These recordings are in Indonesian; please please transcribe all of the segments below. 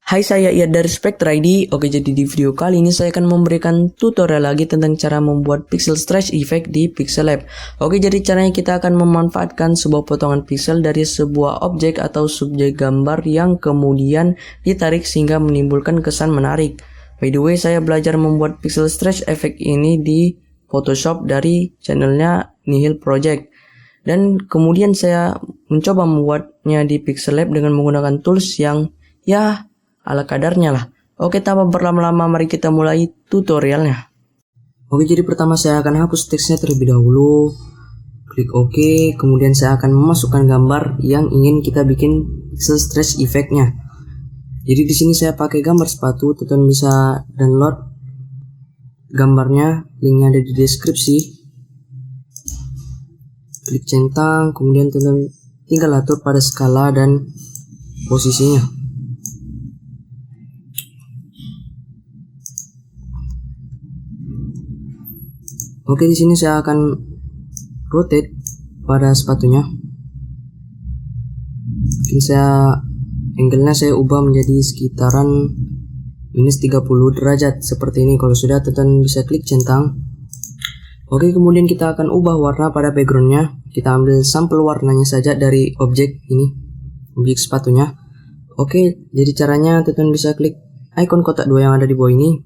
Hai, saya Iyad dari Spectre ID. Oke, jadi di video kali ini saya akan memberikan tutorial lagi tentang cara membuat pixel stretch effect di Pixel Lab. Oke, jadi caranya kita akan memanfaatkan sebuah potongan pixel dari sebuah objek atau subjek gambar yang kemudian ditarik sehingga menimbulkan kesan menarik. By the way, saya belajar membuat pixel stretch effect ini di Photoshop dari channelnya Nihil Project. Dan kemudian saya mencoba membuatnya di Pixel Lab dengan menggunakan tools yang ala kadarnya lah. Oke, tanpa berlama-lama mari kita mulai tutorialnya. Oke, jadi pertama saya akan hapus teksnya terlebih dahulu. Klik OK, kemudian saya akan memasukkan gambar yang ingin kita bikin pixel stretch effect-nya. Jadi di sini saya pakai gambar sepatu, teman-teman bisa download gambarnya, linknya ada di deskripsi. Klik centang, kemudian teman-teman tinggal atur pada skala dan posisinya. Oke, di sini saya akan rotate pada sepatunya. Mungkin angle-nya saya ubah menjadi sekitaran minus 30 derajat seperti ini. Kalau sudah, teman bisa klik centang. Oke, kemudian kita akan ubah warna pada background-nya. Kita ambil sampel warnanya saja dari objek ini, objek sepatunya. Oke, jadi caranya teman bisa klik icon kotak 2 yang ada di bawah ini.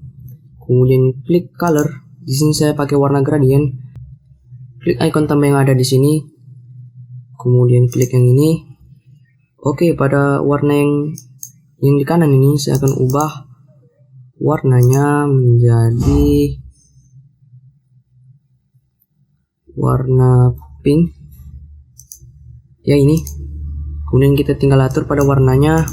Kemudian klik color. Di sini saya pakai warna gradient. Klik icon tambah yang ada di sini. Kemudian klik yang ini. Oke, pada warna yang di kanan ini saya akan ubah warnanya menjadi warna pink. Ya, ini. Kemudian kita tinggal atur pada warnanya.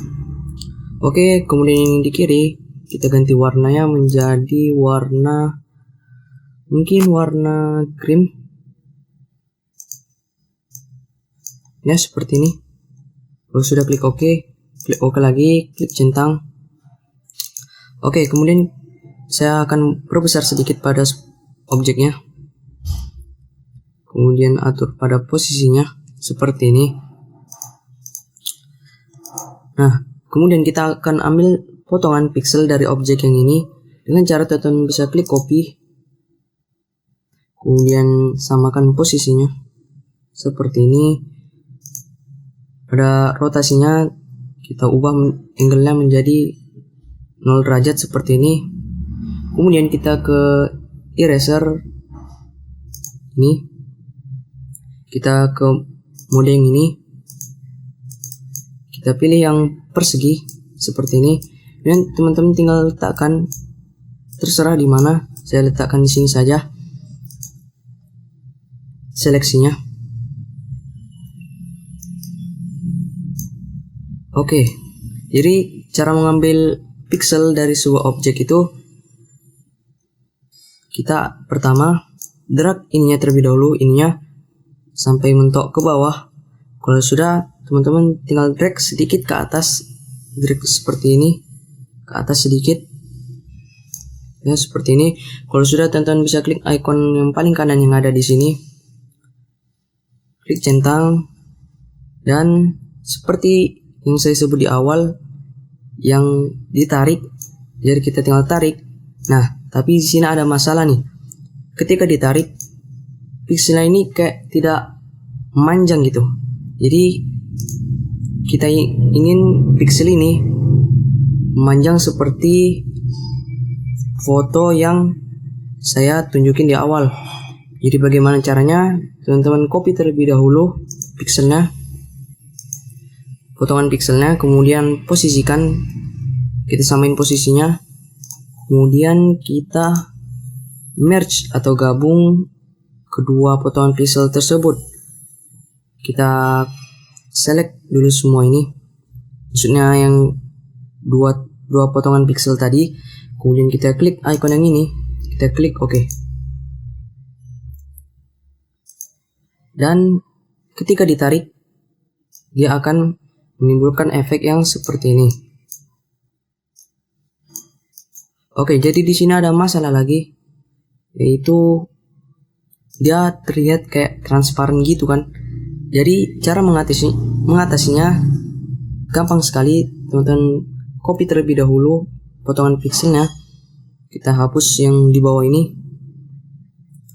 Oke, kemudian yang di kiri kita ganti warnanya menjadi warna cream. Ya, seperti ini. Kalau sudah klik OK, klik OK lagi, klik centang. Oke, kemudian saya akan perbesar sedikit pada objeknya. Kemudian atur pada posisinya seperti ini. Nah, kemudian kita akan ambil potongan pixel dari objek yang ini dengan cara teman bisa klik copy. Kemudian samakan posisinya seperti ini. Pada rotasinya kita ubah angle-nya menjadi 0 derajat seperti ini. Kemudian kita ke eraser ini. Kita ke mode yang ini. Kita pilih yang persegi seperti ini. Dan teman-teman tinggal letakkan, terserah di mana. Saya letakkan di sini saja seleksinya. Oke, jadi cara mengambil pixel dari sebuah objek itu, kita pertama drag ininya terlebih dahulu, ininya sampai mentok ke bawah. Kalau sudah, teman-teman tinggal drag sedikit ke atas, drag seperti ini ke atas sedikit. Ya, seperti ini. Kalau sudah, teman-teman bisa klik icon yang paling kanan yang ada di sini. Klik centang, dan seperti yang saya sebut di awal, yang ditarik, jadi kita tinggal tarik. Nah, tapi di sini ada masalah nih. Ketika ditarik, pixelnya ini kayak tidak memanjang gitu. Jadi kita ingin pixel ini memanjang seperti foto yang saya tunjukin di awal. Jadi bagaimana caranya? Teman-teman copy terlebih dahulu pixelnya, potongan pixelnya, kemudian posisikan, kita samain posisinya, kemudian kita merge atau gabung kedua potongan pixel tersebut. Kita select dulu semua ini, maksudnya yang dua potongan pixel tadi. Kemudian kita klik icon yang ini, kita klik OK. Dan ketika ditarik, dia akan menimbulkan efek yang seperti ini. Oke, jadi di sini ada masalah lagi, yaitu dia terlihat kayak transparan gitu kan. Jadi cara mengatasinya gampang sekali, teman-teman copy terlebih dahulu potongan pixelnya. Kita hapus yang di bawah ini.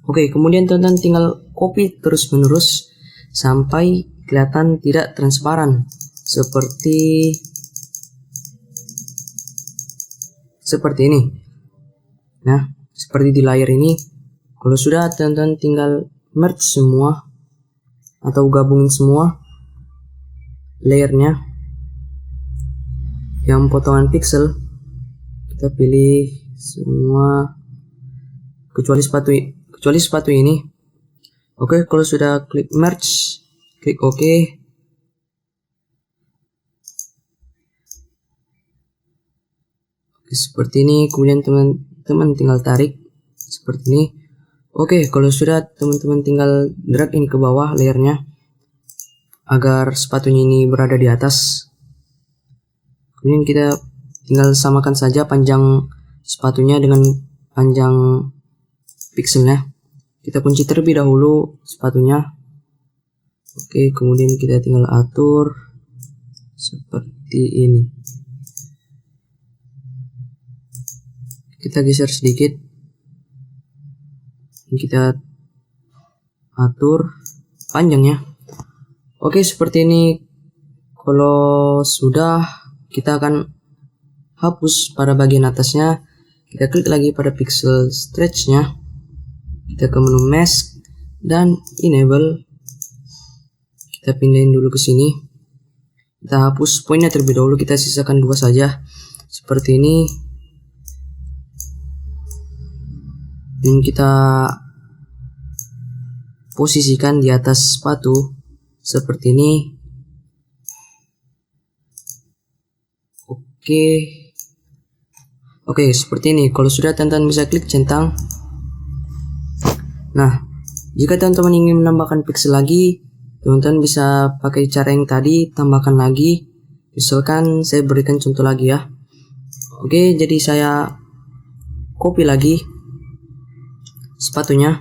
Oke, kemudian teman-teman tinggal copy terus menerus sampai kelihatan tidak transparan seperti ini. Nah, seperti di layar ini. Kalau sudah, teman-teman tinggal merge semua atau gabungin semua layernya yang potongan pixel. Kita pilih semua kecuali sepatu ini. Oke, kalau sudah klik merge, klik OK. Oke, seperti ini. Kemudian teman-teman tinggal tarik seperti ini. Oke, kalau sudah, teman-teman tinggal drag ini ke bawah layernya agar sepatunya ini berada di atas. Kemudian kita tinggal samakan saja panjang sepatunya dengan panjang pixelnya. Kita kunci terlebih dahulu sepatunya. Oke, kemudian kita tinggal atur seperti ini. Kita geser sedikit. Kita atur panjangnya. Oke, seperti ini. Kalau sudah, kita akan hapus pada bagian atasnya. Kita klik lagi pada pixel stretch-nya. Kita ke menu mask dan enable. Kita pindahin dulu ke sini. Kita hapus poinnya terlebih dahulu. Kita sisakan 2 saja. Seperti ini. Dan kita posisikan di atas sepatu seperti ini. Oke, seperti ini. Kalau sudah, teman-teman bisa klik centang. Nah, jika teman-teman ingin menambahkan pixel lagi, teman-teman bisa pakai cara yang tadi, tambahkan lagi. Misalkan saya berikan contoh lagi ya. Oke, jadi saya copy lagi sepatunya,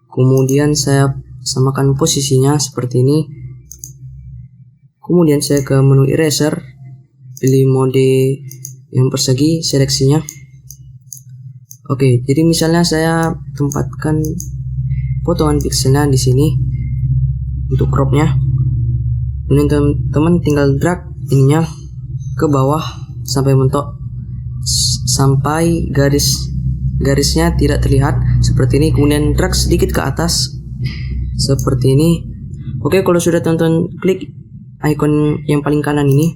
kemudian saya samakan posisinya seperti ini. Kemudian saya ke menu eraser, pilih mode yang persegi, seleksinya. Oke, jadi misalnya saya tempatkan potongan pixelnya di sini untuk cropnya. Kemudian teman-teman tinggal drag ininya ke bawah sampai mentok, sampai garisnya tidak terlihat seperti ini. Kemudian drag sedikit ke atas seperti ini. Oke, kalau sudah, teman-teman klik icon yang paling kanan ini,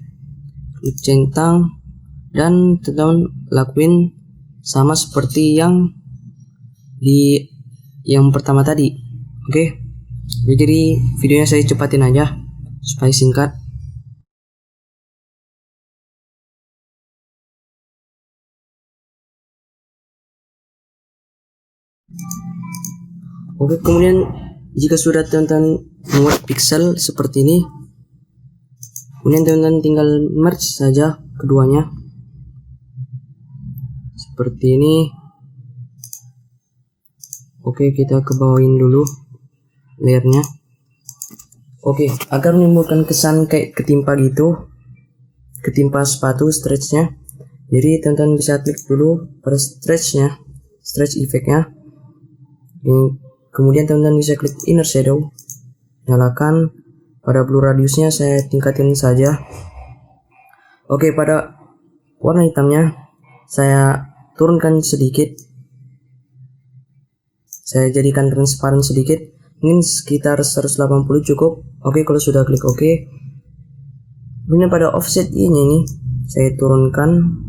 klik centang, dan teman-teman lakuin sama seperti yang pertama tadi. Oke, jadi videonya saya cepatin aja supaya singkat. Oke, kemudian jika sudah teman-teman membuat pixel seperti ini, kemudian teman-teman tinggal merge saja keduanya seperti ini. Oke, kita ke bawahin dulu layernya. Oke, agar menimbulkan kesan kayak ketimpa gitu, ketimpa sepatu stretchnya, jadi teman-teman bisa klik dulu pada stretchnya, stretch effect-nya. Kemudian teman-teman bisa klik inner shadow, nyalakan. Pada blur radiusnya saya tingkatin saja. Oke, pada warna hitamnya saya turunkan sedikit, saya jadikan transparan sedikit, mungkin sekitar 180 cukup. Oke, kalau sudah klik OK, kemudian pada offset ini saya turunkan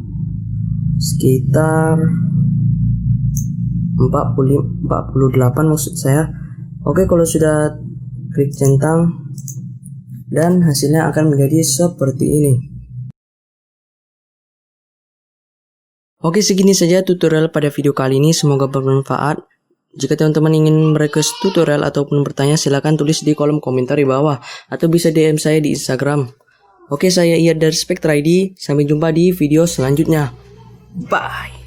sekitar 48 maksud saya. Oke, kalau sudah klik centang, dan hasilnya akan menjadi seperti ini. Oke, segini saja tutorial pada video kali ini, semoga bermanfaat. Jika teman-teman ingin merequest tutorial ataupun bertanya, silahkan tulis di kolom komentar di bawah, atau bisa DM saya di Instagram. Oke, saya Iyad dari Spectre ID, sampai jumpa di video selanjutnya. Bye!